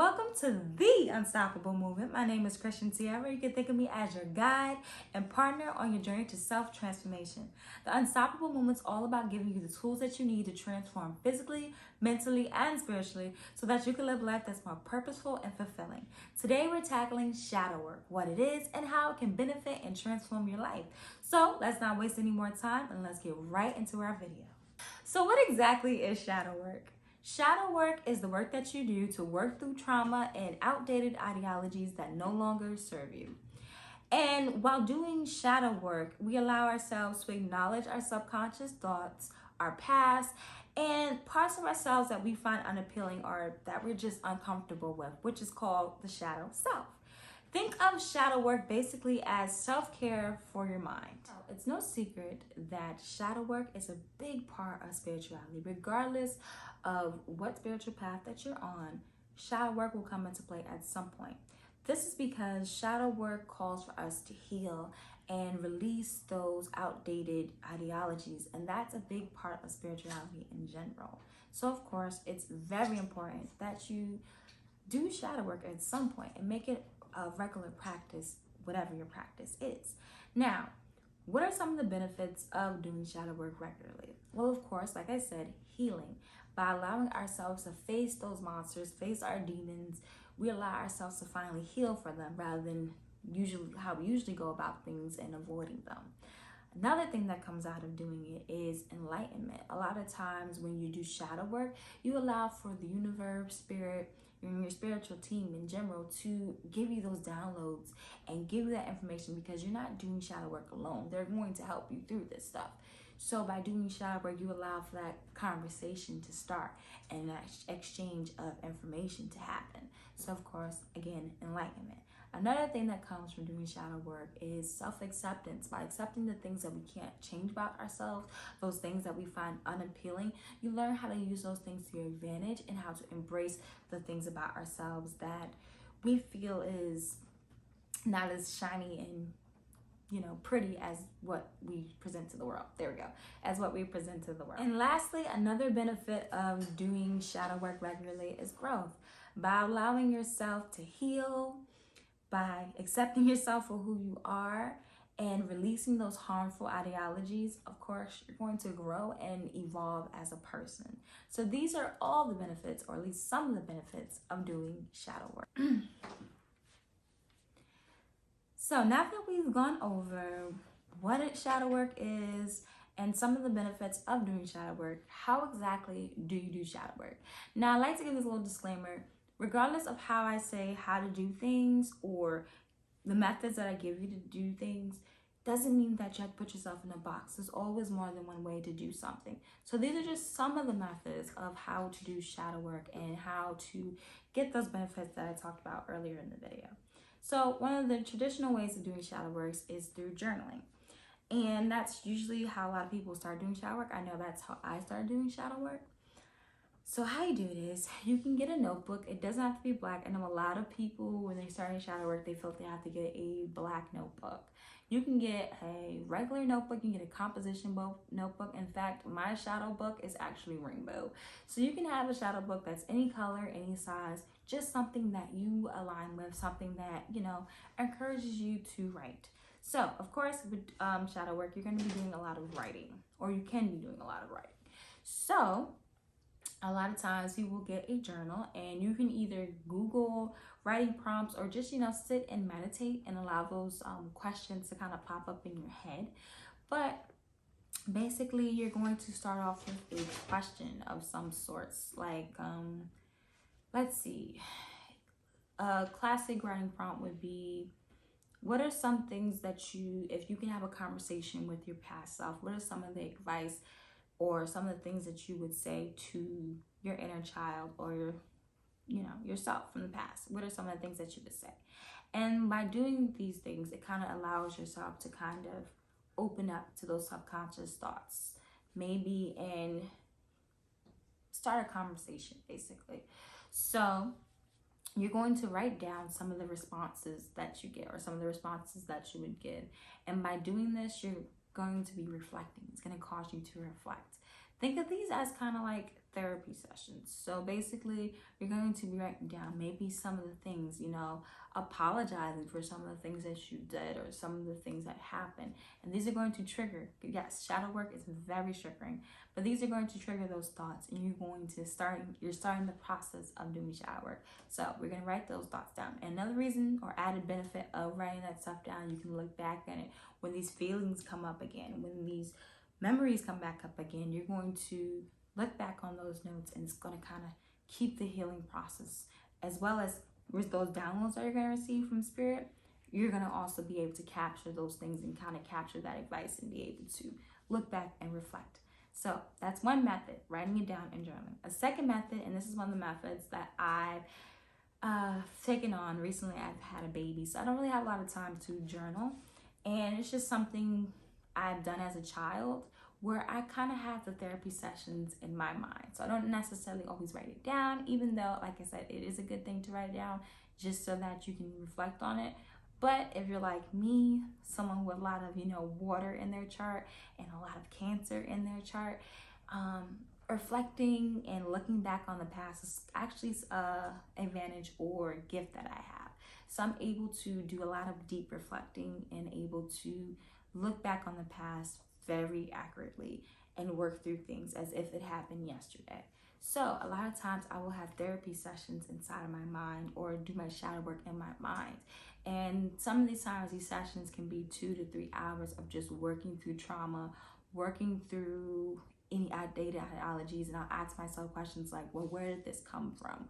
welcome to the Unstoppable Movement. My name is Christian Sierra. You can think of me as your guide and partner on your journey to self-transformation. The Unstoppable Movement is all about giving you the tools that you need to transform physically, mentally, and spiritually so that you can live a life that's more purposeful and fulfilling. Today, we're tackling shadow work, what it is, and how it can benefit and transform your life. So let's not waste any more time and let's get right into our video. So what exactly is shadow work? Shadow work is the work that you do to work through trauma and outdated ideologies that no longer serve you. And while doing shadow work, we allow ourselves to acknowledge our subconscious thoughts, our past, and parts of ourselves that we find unappealing or that we're just uncomfortable with, which is called the shadow self. Think of shadow work basically as self-care for your mind. It's no secret that shadow work is a big part of spirituality. Regardless of what spiritual path that you're on, shadow work will come into play at some point. This is because shadow work calls for us to heal and release those outdated ideologies, and that's a big part of spirituality in general. So of course, it's very important that you do shadow work at some point and make it a regular practice, whatever your practice is. Now, what are some of the benefits of doing shadow work regularly? Well, of course, like I said, healing. By allowing ourselves to face those monsters, face our demons, we allow ourselves to finally heal for them rather than how we usually go about things and avoiding them. Another thing that comes out of doing it is enlightenment. A lot of times when you do shadow work, you allow for the universe, spirit, your spiritual team in general to give you those downloads and give you that information, because you're not doing shadow work alone. They're going to help you through this stuff. So by doing shadow work, you allow for that conversation to start and that exchange of information to happen. So of course, again, enlightenment. Another thing that comes from doing shadow work is self-acceptance. By accepting the things that we can't change about ourselves, those things that we find unappealing, you learn how to use those things to your advantage and how to embrace the things about ourselves that we feel is not as shiny and pretty as what we present to the world. There we go. As what we present to the world. And lastly, another benefit of doing shadow work regularly is growth. By allowing yourself to heal, by accepting yourself for who you are and releasing those harmful ideologies, of course, you're going to grow and evolve as a person. So these are all the benefits, or at least some of the benefits, of doing shadow work. So now that we've gone over what shadow work is and some of the benefits of doing shadow work, how exactly do you do shadow work? Now, I'd like to give this little disclaimer. Regardless of how I say how to do things or the methods that I give you to do things, doesn't mean that you have to put yourself in a box. There's always more than one way to do something. So these are just some of the methods of how to do shadow work and how to get those benefits that I talked about earlier in the video. So one of the traditional ways of doing shadow work is through journaling. And that's usually how a lot of people start doing shadow work. I know that's how I started doing shadow work. So how you do it is you can get a notebook. It doesn't have to be black. I know a lot of people, when they're starting shadow work, they feel they have to get a black notebook. You can get a regular notebook. You can get a composition notebook. In fact, my shadow book is actually rainbow. So you can have a shadow book that's any color, any size, just something that you align with, something that, encourages you to write. So, of course, with shadow work, you're going to be doing a lot of writing, or you can be doing a lot of writing. So a lot of times you will get a journal, and you can either Google writing prompts or just, sit and meditate and allow those questions to kind of pop up in your head. But basically, you're going to start off with a question of some sorts, like, let's see, a classic writing prompt would be, what are some things that if you can have a conversation with your past self, what are some of the advice or some of the things that you would say to your inner child or yourself from the past? What are some of the things that you would say? And by doing these things, it kind of allows yourself to kind of open up to those subconscious thoughts, maybe, and start a conversation, basically. So you're going to write down some of the responses that you get, or some of the responses that you would give. And by doing this, you're going to be reflecting. It's going to cause you to reflect. Think of these as kind of like therapy sessions. So basically, you're going to be writing down maybe some of the things, you know, apologizing for some of the things that you did or some of the things that happened. And these are going to trigger, yes, shadow work is very triggering, but these are going to trigger those thoughts, and you're starting the process of doing shadow work. So we're going to write those thoughts down. And another reason or added benefit of writing that stuff down, you can look back at it when these feelings come up again, when these memories come back up again, you're going to look back on those notes, and it's going to kind of keep the healing process, as well as with those downloads that you're going to receive from spirit. You're going to also be able to capture those things and kind of capture that advice and be able to look back and reflect. So that's one method, writing it down and journaling. A second method, and this is one of the methods that I've taken on recently. I've had a baby, so I don't really have a lot of time to journal, and it's just something I've done as a child, where I kind of have the therapy sessions in my mind. So I don't necessarily always write it down, even though, like I said, it is a good thing to write it down just so that you can reflect on it. But if you're like me, someone with a lot of, you know, water in their chart and a lot of Cancer in their chart, reflecting and looking back on the past is actually a advantage or gift that I have. So I'm able to do a lot of deep reflecting and able to look back on the past very accurately and work through things as if it happened yesterday. So a lot of times I will have therapy sessions inside of my mind or do my shadow work in my mind. And some of these times, these sessions can be 2 to 3 hours of just working through trauma, working through any outdated ideologies. And I'll ask myself questions like, well, where did this come from?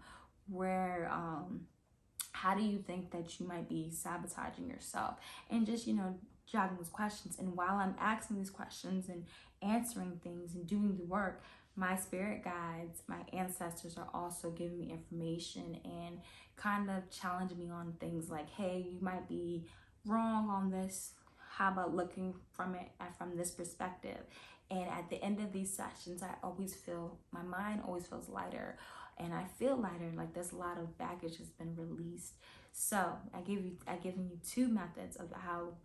How do you think that you might be sabotaging yourself? And just, you know, jotting those questions. And while I'm asking these questions and answering things and doing the work, my spirit guides, my ancestors are also giving me information and kind of challenging me on things like, hey, you might be wrong on this. How about looking from it from this perspective? And at the end of these sessions, my mind always feels lighter, and I feel lighter, like there's a lot of baggage has been released. So I've given you 2 methods of how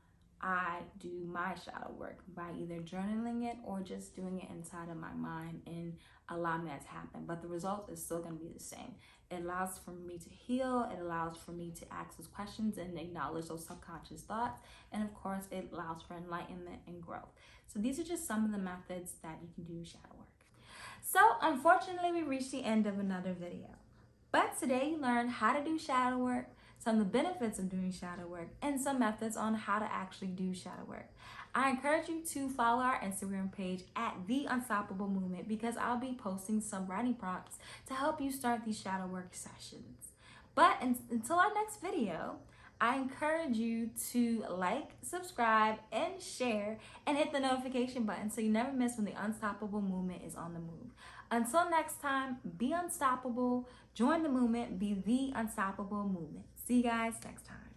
I do my shadow work, by either journaling it or just doing it inside of my mind and allowing that to happen. But the result is still going to be the same. It allows for me to heal. It allows for me to ask those questions and acknowledge those subconscious thoughts. And of course, it allows for enlightenment and growth. So these are just some of the methods that you can do shadow work. So unfortunately, we reached the end of another video. But today you learned how to do shadow work, some of the benefits of doing shadow work, and some methods on how to actually do shadow work. I encourage you to follow our Instagram page at The Unstoppable Movement, because I'll be posting some writing prompts to help you start these shadow work sessions. But until our next video, I encourage you to like, subscribe, and share, and hit the notification button so you never miss when the Unstoppable Movement is on the move. Until next time, be unstoppable, join the movement, be the Unstoppable Movement. See you guys next time.